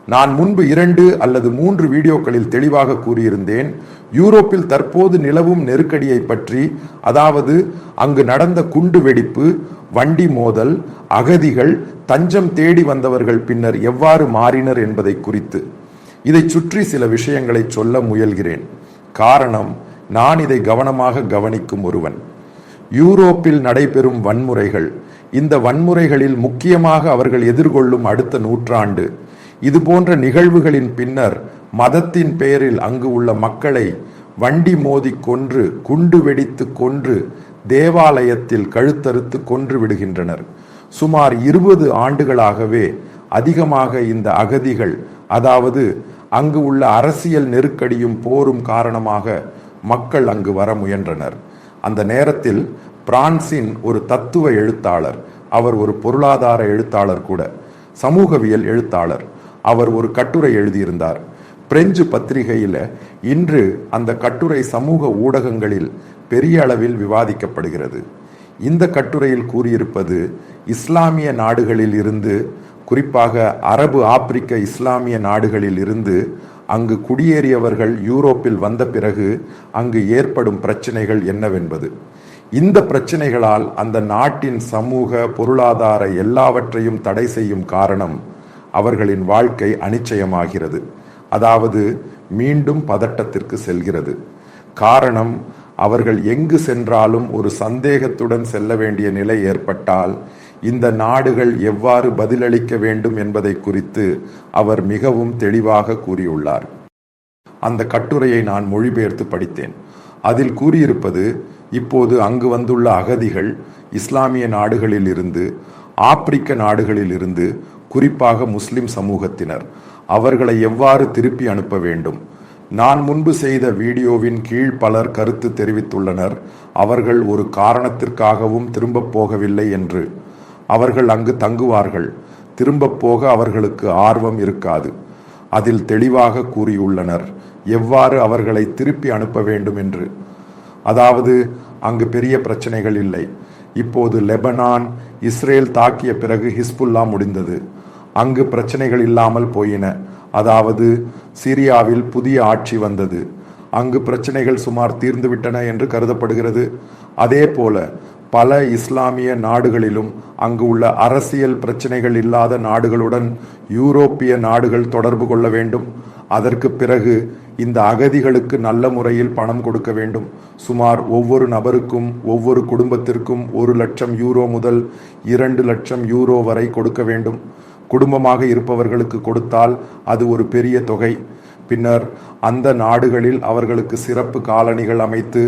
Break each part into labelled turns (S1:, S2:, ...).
S1: நான் முன்பு 2 அல்லது 3 வீடியோக்களில் தெளிவாக கூறியிருந்தேன். யூரோப்பில் தற்போது நிலவும் நெருக்கடியை பற்றி, அதாவது அங்கு நடந்த குண்டு வெடிப்பு, வண்டி மோதல், அகதிகள், தஞ்சம் தேடி வந்தவர்கள் பின்னர் எவ்வாறு மாறினர் என்பதை குறித்து. இதை சுற்றி சில விஷயங்களை சொல்ல முயல்கிறேன். காரணம், நான் இதை கவனமாக கவனிக்கும் ஒருவன். யூரோப்பில் நடைபெறும் வன்முறைகள், இந்த வன்முறைகளில் முக்கியமாக அவர்கள் எதிர்கொள்ளும் அடுத்த நூற்றாண்டு, இதுபோன்ற நிகழ்வுகளின் பின்னர் மதத்தின் பெயரில் அங்கு உள்ள மக்களை வண்டி மோதி கொன்று, குண்டு வெடித்து கொன்று, தேவாலயத்தில் கழுத்தறுத்து கொன்று விடுகின்றனர். சுமார் 20 ஆண்டுகளாகவே அதிகமாக இந்த அகதிகள், அதாவது அங்கு உள்ள அரசியல் நெருக்கடியும் போரும் காரணமாக மக்கள் அங்கு வர முயன்றனர். அந்த நேரத்தில் பிரான்சின் ஒரு தத்துவ எழுத்தாளர், அவர் ஒரு பொருளாதார எழுத்தாளர் கூட, சமூகவியல் எழுத்தாளர், அவர் ஒரு கட்டுரை எழுதியிருந்தார். பிரெஞ்சு பத்திரிகையில் இன்று அந்த கட்டுரை சமூக ஊடகங்களில் பெரிய அளவில் விவாதிக்கப்படுகிறது. இந்த கட்டுரையில் கூறியிருப்பது, இஸ்லாமிய நாடுகளில் இருந்து, குறிப்பாக அரபு ஆப்பிரிக்க இஸ்லாமிய நாடுகளில் இருந்து அங்கு குடியேறியவர்கள் யூரோப்பில் வந்த பிறகு அங்கு ஏற்படும் பிரச்சனைகள் என்னவென்பது. இந்த பிரச்சனைகளால் அந்த நாட்டின் சமூக, பொருளாதார எல்லாவற்றையும் தடை செய்யும் காரணம், அவர்களின் வாழ்க்கை அனிச்சயமாகிறது, அதாவது மீண்டும் பதட்டத்திற்கு செல்கிறது. காரணம், அவர்கள் எங்கு சென்றாலும் ஒரு சந்தேகத்துடன் செல்ல வேண்டிய நிலை ஏற்பட்டால் இந்த நாடுகள் எவ்வாறு பதிலளிக்க வேண்டும் என்பதை குறித்து அவர் மிகவும் தெளிவாக கூறியுள்ளார். அந்த கட்டுரையை நான் மொழிபெயர்த்து படித்தேன். அதில் கூறியிருப்பது, இப்போது அங்கு வந்துள்ள அகதிகள் இஸ்லாமிய நாடுகளில் இருந்து, ஆப்பிரிக்க நாடுகளில் இருந்து, குறிப்பாக முஸ்லிம் சமூகத்தினர், அவர்களை எவ்வாறு திருப்பி அனுப்ப வேண்டும். நான் முன்பு செய்த வீடியோவின் கீழ் பலர் கருத்து தெரிவித்துள்ளனர், அவர்கள் ஒரு காரணத்திற்காகவும் திரும்ப போகவில்லை என்று. அவர்கள் அங்கு தங்குவார்கள், திரும்ப போக அவர்களுக்கு ஆர்வம் இருக்காது. அதில் தெளிவாக கூறியுள்ளனர் எவ்வாறு அவர்களை திருப்பி அனுப்ப வேண்டும் என்று. அதாவது அங்கு பெரிய பிரச்சனைகள் இல்லை. இப்போது லெபனான், இஸ்ரேல் தாக்கிய பிறகு ஹிஸ்புல்லா முடிந்தது. அங்கு பிரச்சனைகள் இல்லாமல் போயின. அதாவது சிரியாவில் புதிய ஆட்சி வந்தது, அங்கு பிரச்சனைகள் சுமார் தீர்ந்துவிட்டன என்று கருதப்படுகிறது. அதே போல பல இஸ்லாமிய நாடுகளிலும் அங்கு உள்ள அரசியல் பிரச்சனைகள் இல்லாத நாடுகளுடன் யூரோப்பிய நாடுகள் தொடர்பு கொள்ள வேண்டும். அதற்கு பிறகு இந்த அகதிகளுக்கு நல்ல முறையில் பணம் கொடுக்க வேண்டும். சுமார் ஒவ்வொரு நபருக்கும், ஒவ்வொரு குடும்பத்திற்கும் 1 லட்சம் யூரோ முதல் 2 லட்சம் யூரோ வரை கொடுக்க வேண்டும். குடும்பமாக இருப்பவர்களுக்கு கொடுத்தால் அது ஒரு பெரிய தொகை. பின்னர் அந்த நாடுகளில் அவர்களுக்கு சிறப்பு காலனிகள் அமைத்து,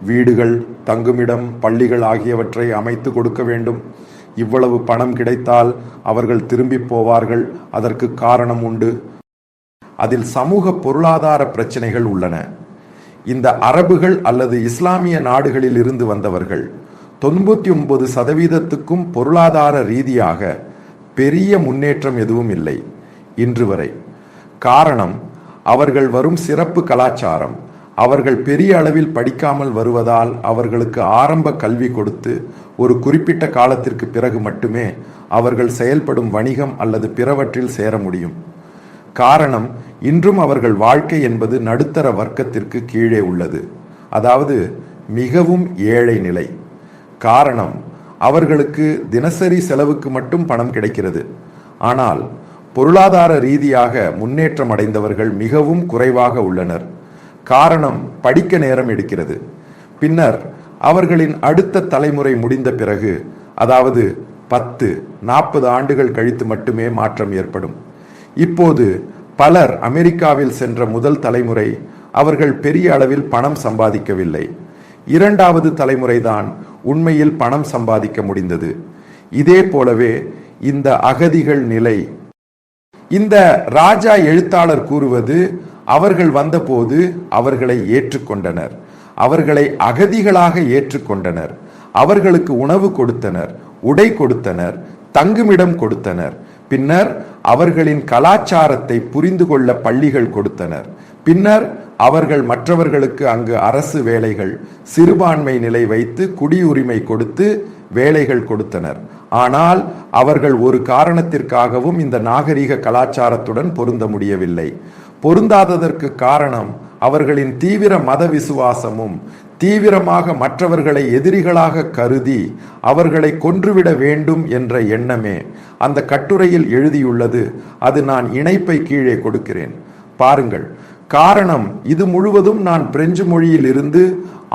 S1: வீடுகள், தங்குமிடம், பள்ளிகள் ஆகியவற்றை அமைத்து கொடுக்க வேண்டும். இவ்வளவு பணம் கிடைத்தால் அவர்கள் திரும்பி போவார்கள். அதற்கு காரணம் உண்டு. அதில் சமூக பொருளாதார பிரச்சனைகள் உள்ளன. இந்த அரபுகள் அல்லது இஸ்லாமிய நாடுகளில் இருந்து வந்தவர்கள் 99% பொருளாதார ரீதியாக பெரிய முன்னேற்றம் எதுவும் இல்லை இன்று வரை. காரணம், அவர்கள் வரும் சிறப்பு கலாச்சாரம். அவர்கள் பெரிய அளவில் படிக்காமல் வருவதால் அவர்களுக்கு ஆரம்ப கல்வி கொடுத்து ஒரு குறிப்பிட்ட காலத்திற்கு பிறகு மட்டுமே அவர்கள் செயல்படும் வணிகம் அல்லது பிறவற்றில் சேர முடியும். காரணம், இன்றும் அவர்கள் வாழ்க்கை என்பது நடுத்தர வர்க்கத்திற்கு கீழே உள்ளது, அதாவது மிகவும் ஏழை நிலை. காரணம், அவர்களுக்கு தினசரி செலவுக்கு மட்டும் பணம் கிடைக்கிறது. ஆனால் பொருளாதார ரீதியாக முன்னேற்றம் அடைந்தவர்கள் மிகவும் குறைவாக உள்ளனர். காரணம், படிக்க நேரம் எடுக்கிறது. பின்னர் அவர்களின் அடுத்த தலைமுறை முடிந்த பிறகு, அதாவது 10-40 ஆண்டுகள் கழித்து மட்டுமே மாற்றம் ஏற்படும். இப்போது பலர் அமெரிக்காவில் சென்ற முதல் தலைமுறை அவர்கள் பெரிய அளவில் பணம் சம்பாதிக்கவில்லை. 2வது தலைமுறைதான் உண்மையில் பணம் சம்பாதிக்க முடிந்தது. இதே போலவே இந்த அகதிகள் நிலை. இந்த ராஜா எழுத்தாளர் கூறுவது, அவர்கள் வந்தபோது அவர்களை ஏற்றுக்கொண்டனர், அவர்களை அகதிகளாக ஏற்றுக்கொண்டனர், அவர்களுக்கு உணவு கொடுத்தனர், உடை கொடுத்தனர், தங்குமிடம் கொடுத்தனர். பின்னர் அவர்களின் கலாச்சாரத்தை புரிந்து கொள்ள பள்ளிகள் கொடுத்தனர். பின்னர் அவர்கள் மற்றவர்களுக்கு அங்கு அரசு வேலைகள், சிறுபான்மை நிலை வைத்து குடியுரிமை கொடுத்து வேலைகள் கொடுத்தனர். ஆனால் அவர்கள் ஒரு காரணத்திற்காகவும் இந்த நாகரிக கலாச்சாரத்துடன் பொருந்த முடியவில்லை. பொருந்தாததற்கு காரணம் அவர்களின் தீவிர மத விசுவாசமும் தீவிரமாக மற்றவர்களை எதிரிகளாக கருதி அவர்களை கொன்றுவிட வேண்டும் என்ற எண்ணமே. அந்த கட்டுரையில் எழுதியுள்ளது. அது நான் இணைப்பை கீழே கொடுக்கிறேன், பாருங்கள். காரணம், இது முழுவதும் நான் பிரெஞ்சு மொழியில் இருந்து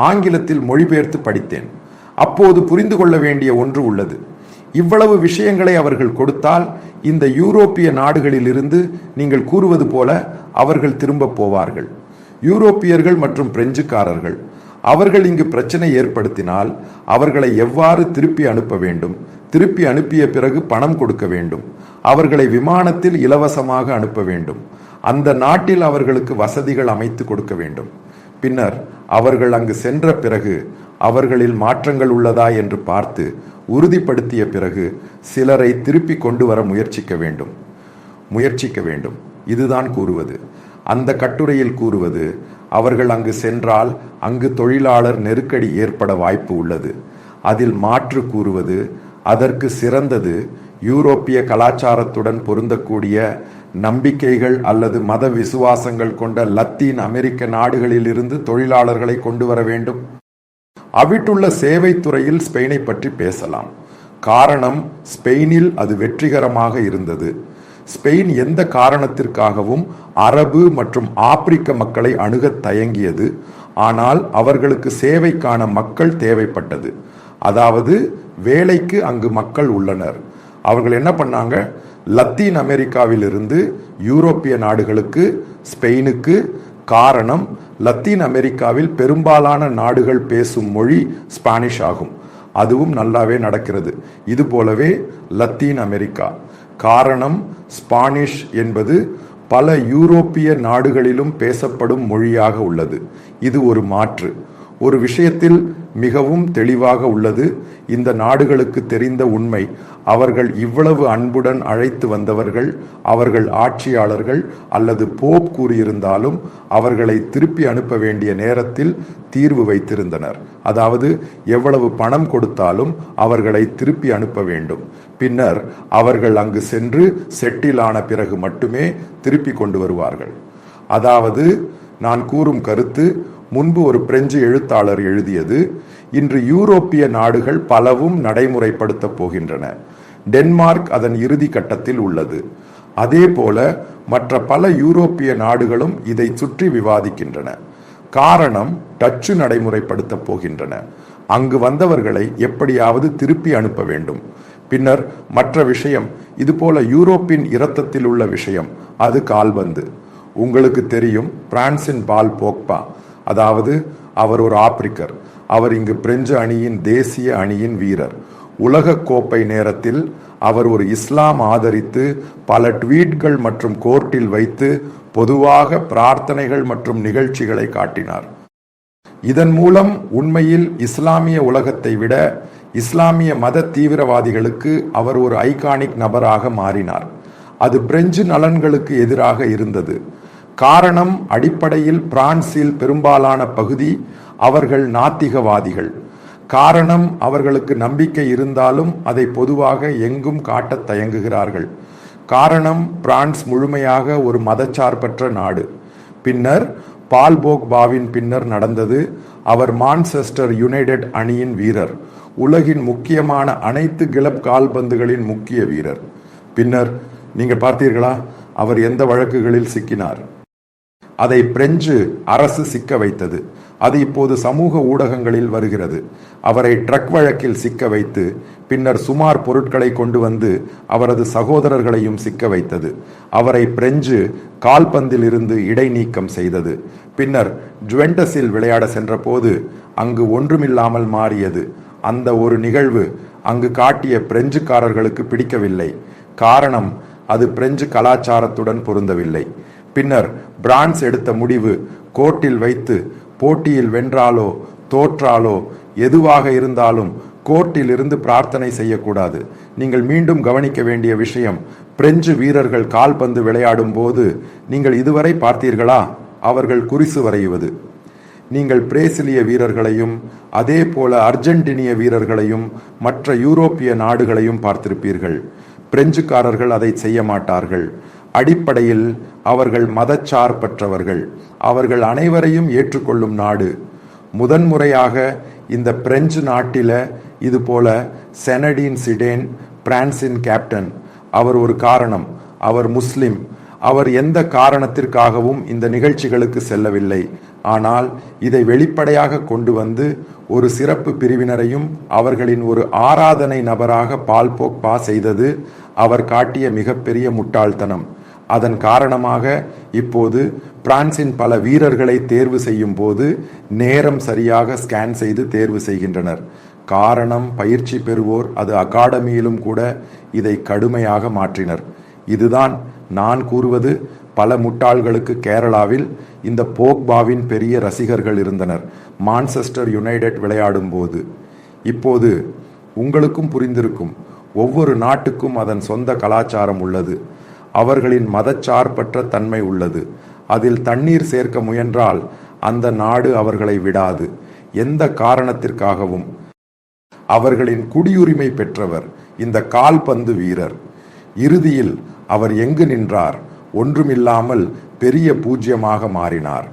S1: ஆங்கிலத்தில் மொழிபெயர்த்து படித்தேன். அப்போது புரிந்து கொள்ள வேண்டிய ஒன்று உள்ளது. இவ்வளவு விஷயங்களை அவர்கள் கொடுத்தால் இந்த யூரோப்பிய நாடுகளிலிருந்து நீங்கள் கூறுவது போல அவர்கள் திரும்ப போவார்கள். யூரோப்பியர்கள் மற்றும் பிரெஞ்சுக்காரர்கள் அவர்கள் இங்கு பிரச்சனை ஏற்படுத்தினால் அவர்களை எவ்வாறு திருப்பி அனுப்ப வேண்டும், திருப்பி அனுப்பிய பிறகு பணம் கொடுக்க வேண்டும், அவர்களை விமானத்தில் இலவசமாக அனுப்ப வேண்டும், அந்த நாட்டில் அவர்களுக்கு வசதிகள் அமைத்து கொடுக்க வேண்டும். பின்னர் அவர்கள் அங்கு சென்ற பிறகு அவர்களில் மாற்றங்கள் உள்ளதா என்று பார்த்து உறுதிப்படுத்திய பிறகு சிலரை திருப்பி கொண்டு வர முயற்சிக்க வேண்டும். இதுதான் கூறுவது. அந்த கட்டுரையில் கூறுவது, அவர்கள் அங்கு சென்றால் அங்கு தொழிலாளர் நெருக்கடி ஏற்பட வாய்ப்பு உள்ளது. அதில் மாற்று கூறுவது, அதற்கு சிறந்தது யூரோப்பிய கலாச்சாரத்துடன் பொருந்தக்கூடிய நம்பிக்கைகள் அல்லது மத விசுவாசங்கள் கொண்ட லத்தீன் அமெரிக்க நாடுகளில் இருந்து தொழிலாளர்களை கொண்டு வர வேண்டும். அவிட்டுள்ள சேவை துறையில் ஸ்பெயினை பற்றி பேசலாம். காரணம், ஸ்பெயினில் அது வெற்றிகரமாக இருந்தது. ஸ்பெயின் எந்த காரணத்திற்காகவும் அரபு மற்றும் ஆப்பிரிக்க மக்களை அணுகத் தயங்கியது. ஆனால் அவர்களுக்கு சேவைக்கான மக்கள் தேவைப்பட்டது. அதாவது வேலைக்கு அங்கு மக்கள் உள்ளனர். அவர்கள் என்ன பண்ணாங்க, லத்தீன் அமெரிக்காவிலிருந்து யூரோப்பிய நாடுகளுக்கு, ஸ்பெயினுக்கு. காரணம், லத்தீன் அமெரிக்காவில் பெரும்பாலான நாடுகள் பேசும் மொழி ஸ்பானிஷ் ஆகும். அதுவும் நல்லாவே நடக்கிறது. இது போலவே லத்தீன் அமெரிக்கா. காரணம், ஸ்பானிஷ் என்பது பல யூரோப்பிய நாடுகளிலும் பேசப்படும் மொழியாக உள்ளது. இது ஒரு மாற்று. ஒரு விஷயத்தில் மிகவும் தெளிவாக உள்ளது. இந்த நாடுகளுக்கு தெரிந்த உண்மை, அவர்கள் இவ்வளவு அன்புடன் அழைத்து வந்தவர்கள் அவர்கள் ஆட்சியாளர்கள் அல்லது போப் கூறியிருந்தாலும் அவர்களை திருப்பி அனுப்ப வேண்டிய நேரத்தில் தீர்வு வைத்திருந்தனர். அதாவது எவ்வளவு பணம் கொடுத்தாலும் அவர்களை திருப்பி அனுப்ப வேண்டும். பின்னர் அவர்கள் அங்கு சென்று செட்டில் ஆன பிறகு மட்டுமே திருப்பி கொண்டு வருவார்கள். அதாவது நான் கூறும் கருத்து முன்பு ஒரு பிரெஞ்சு எழுத்தாளர் எழுதியது. இன்று யூரோப்பிய நாடுகள் பலவும் நடைமுறைப்படுத்தப் போகின்றன. டென்மார்க் அதன் இறுதி கட்டத்தில் உள்ளது. அதே போல மற்ற பல யூரோப்பிய நாடுகளும் இதை சுற்றி விவாதிக்கின்றன. காரணம், டச்சு நடைமுறைப்படுத்தப் போகின்றன. அங்கு வந்தவர்களை எப்படியாவது திருப்பி அனுப்ப வேண்டும். பின்னர் மற்ற விஷயம், இதுபோல யூரோப்பின் இரத்தத்தில் உள்ள விஷயம், அது கால்பந்து. உங்களுக்கு தெரியும், பிரான்சின் பால் போக்பா, அதாவது அவர் ஒரு ஆப்பிரிக்கர். அவர் இங்கு பிரெஞ்சு அணியின் தேசிய அணியின் வீரர். உலக கோப்பை நேரத்தில் அவர் ஒரு இஸ்லாம் ஆதரித்து பல ட்வீட்கள் மற்றும் கோர்ட்டில் வைத்து பொதுவாக பிரார்த்தனைகள் மற்றும் நிகழ்ச்சிகளை காட்டினார். இதன் மூலம் உண்மையில் இஸ்லாமிய உலகத்தை விட இஸ்லாமிய மத தீவிரவாதிகளுக்கு அவர் ஒரு ஐகானிக் நபராக மாறினார். அது பிரெஞ்சு நலன்களுக்கு எதிராக இருந்தது. காரணம், அடிப்படையில் பிரான்சில் பெரும்பாலான பகுதி அவர்கள் நாத்திகவாதிகள். காரணம், அவர்களுக்கு நம்பிக்கை இருந்தாலும் அதை பொதுவாக எங்கும் காட்டத் தயங்குகிறார்கள். காரணம், பிரான்ஸ் முழுமையாக ஒரு மதச்சார்பற்ற நாடு. பின்னர் பால் போக்பாவின் பின்னர் நடந்தது. அவர் மான்செஸ்டர் யுனைடெட் அணியின் வீரர், உலகின் முக்கியமான அனைத்து கிளப் கால்பந்துகளின் முக்கிய வீரர். பின்னர் நீங்கள் பார்த்தீர்களா, அவர் எந்த வழக்குகளில் சிக்கினார்? அதை பிரெஞ்சு அரசு சிக்க வைத்தது. அது இப்போது சமூக ஊடகங்களில் வருகிறது. அவரை ட்ரக் வழக்கில் சிக்க வைத்து பின்னர் சுமார் பொருட்களை கொண்டு வந்து அவரது சகோதரர்களையும் சிக்க வைத்தது. அவரை பிரெஞ்சு கால்பந்தில் இருந்து இடைநீக்கம் செய்தது. பின்னர் ஜுவெண்டஸில் விளையாட சென்ற போது அங்கு ஒன்றுமில்லாமல் மாறியது. அந்த ஒரு நிகழ்வு அங்கு காட்டிய பிரெஞ்சுக்காரர்களுக்கு பிடிக்கவில்லை. காரணம், அது பிரெஞ்சு கலாச்சாரத்துடன் பொருந்தவில்லை. பின்னர் பிரான்ஸ் எடுத்த முடிவு, கோர்ட்டில் வைத்து போட்டியில் வென்றாலோ தோற்றாலோ எதுவாக இருந்தாலும் கோர்ட்டில் இருந்து பிரார்த்தனை செய்யக்கூடாது. நீங்கள் மீண்டும் கவனிக்க வேண்டிய விஷயம், பிரெஞ்சு வீரர்கள் கால்பந்து விளையாடும் போது நீங்கள் இதுவரை பார்த்தீர்களா அவர்கள் குறிசு வரையுவது? நீங்கள் பிரேசிலிய வீரர்களையும் அதே போல அர்ஜென்டினிய வீரர்களையும் மற்ற யூரோப்பிய நாடுகளையும் பார்த்திருப்பீர்கள். பிரெஞ்சுக்காரர்கள் அதை செய்ய மாட்டார்கள். அடிப்படையில் அவர்கள் மதச்சார்பற்றவர்கள். அவர்கள் அனைவரையும் ஏற்றுக்கொள்ளும் நாடு. முதன்முறையாக இந்த பிரெஞ்சு நாட்டில இது போல செனடின் சிடேன், பிரான்சின் கேப்டன், அவர் ஒரு காரணம். அவர் முஸ்லிம். அவர் எந்த காரணத்திற்காகவும் இந்த நிகழ்ச்சிகளுக்கு செல்லவில்லை. ஆனால் இதை வெளிப்படையாக கொண்டு வந்து ஒரு சிறப்பு பிரிவினரையும் அவர்களின் ஒரு ஆராதனை நபராக பால் போக்பா செய்தது அவர் காட்டிய மிகப்பெரிய முட்டாள்தனம். அதன் காரணமாக இப்போது பிரான்சின் பல வீரர்களை தேர்வு செய்யும் போது நேரம் சரியாக ஸ்கேன் செய்து தேர்வு செய்கின்றனர். காரணம், பயிற்சி பெறுவோர் அது அகாடமியிலும் கூட இதை கடுமையாக மாற்றினர். இதுதான் நான் கூறுவது. பல முட்டாள்களுக்கு கேரளாவில் இந்த போக்பாவின் பெரிய ரசிகர்கள் இருந்தனர் மான்செஸ்டர் யுனைடெட் விளையாடும் போது. இப்போது உங்களுக்கும் புரிந்திருக்கும், ஒவ்வொரு நாட்டுக்கும் அதன் சொந்த கலாச்சாரம் உள்ளது. அவர்களின் மதச்சார்பற்ற தன்மை உள்ளது. அதில் தண்ணீர் சேர்க்க முயன்றால் அந்த நாடு அவர்களை விடாது, எந்த காரணத்திற்காகவும். அவர்களின் குடியுரிமை பெற்றவர் இந்த கால்பந்து வீரர். இறுதியில் அவர் எங்கு நின்றார்? ஒன்றுமில்லாமல் பெரிய பூஜ்யமாக மாறினார்.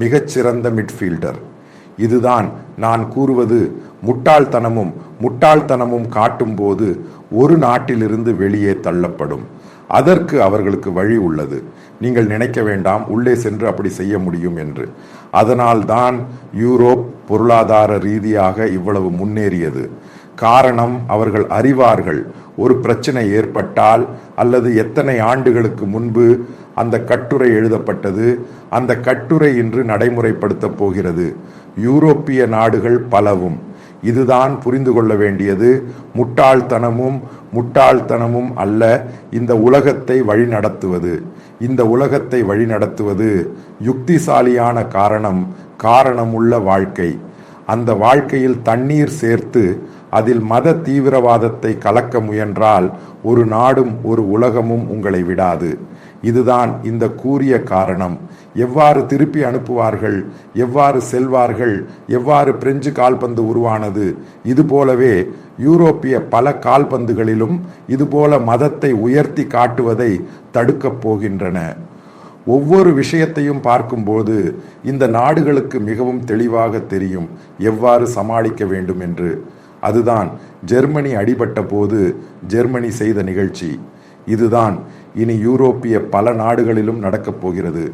S1: மிகச்சிறந்த மிட்ஃபீல்டர். இதுதான் நான் கூறுவது. முட்டாள்தனமும் காட்டும்போது ஒரு நாட்டிலிருந்து வெளியே தள்ளப்படும். அதற்கு அவர்களுக்கு வழி உள்ளது. நீங்கள் நினைக்க வேண்டாம் உள்ளே சென்று அப்படி செய்ய முடியும் என்று. அதனால்தான் யூரோப் பொருளாதார ரீதியாக இவ்வளவு முன்னேறியது. காரணம், அவர்கள் அறிவார்கள் ஒரு பிரச்சனை ஏற்பட்டால் அல்லது எத்தனை ஆண்டுகளுக்கு முன்பு அந்த கட்டுரை எழுதப்பட்டது, அந்த கட்டுரை இன்று நடைமுறைப்படுத்தப் போகிறது. யூரோப்பிய நாடுகள் பலவும். இதுதான் புரிந்து கொள்ள வேண்டியது. முட்டாள்தனமும் அல்ல இந்த உலகத்தை வழிநடத்துவது. இந்த உலகத்தை வழிநடத்துவது யுக்திசாலியான காரணமுள்ள வாழ்க்கை. அந்த வாழ்க்கையில் தண்ணீர் சேர்த்து அதில் மத தீவிரவாதத்தை கலக்க முயன்றால் ஒரு நாடும் ஒரு உலகமும் உங்களை விடாது. இதுதான் இந்த கூறிய காரணம். எவ்வாறு திருப்பி அனுப்புவார்கள், எவ்வாறு செல்வார்கள், எவ்வாறு பிரெஞ்சு கால்பந்து உருவானது, இதுபோலவே யூரோப்பிய பல கால்பந்துகளிலும் இதுபோல மதத்தை உயர்த்தி காட்டுவதை தடுக்கப் போகின்றன. ஒவ்வொரு விஷயத்தையும் பார்க்கும்போது இந்த நாடுகளுக்கு மிகவும் தெளிவாக தெரியும் எவ்வாறு சமாளிக்க வேண்டும் என்று. அதுதான் ஜெர்மனி அடிபட்ட போது ஜெர்மனி செய்த நிகழ்ச்சி. இதுதான் இனி யூரோப்பிய பல நாடுகளிலும் நடக்கப் போகிறது.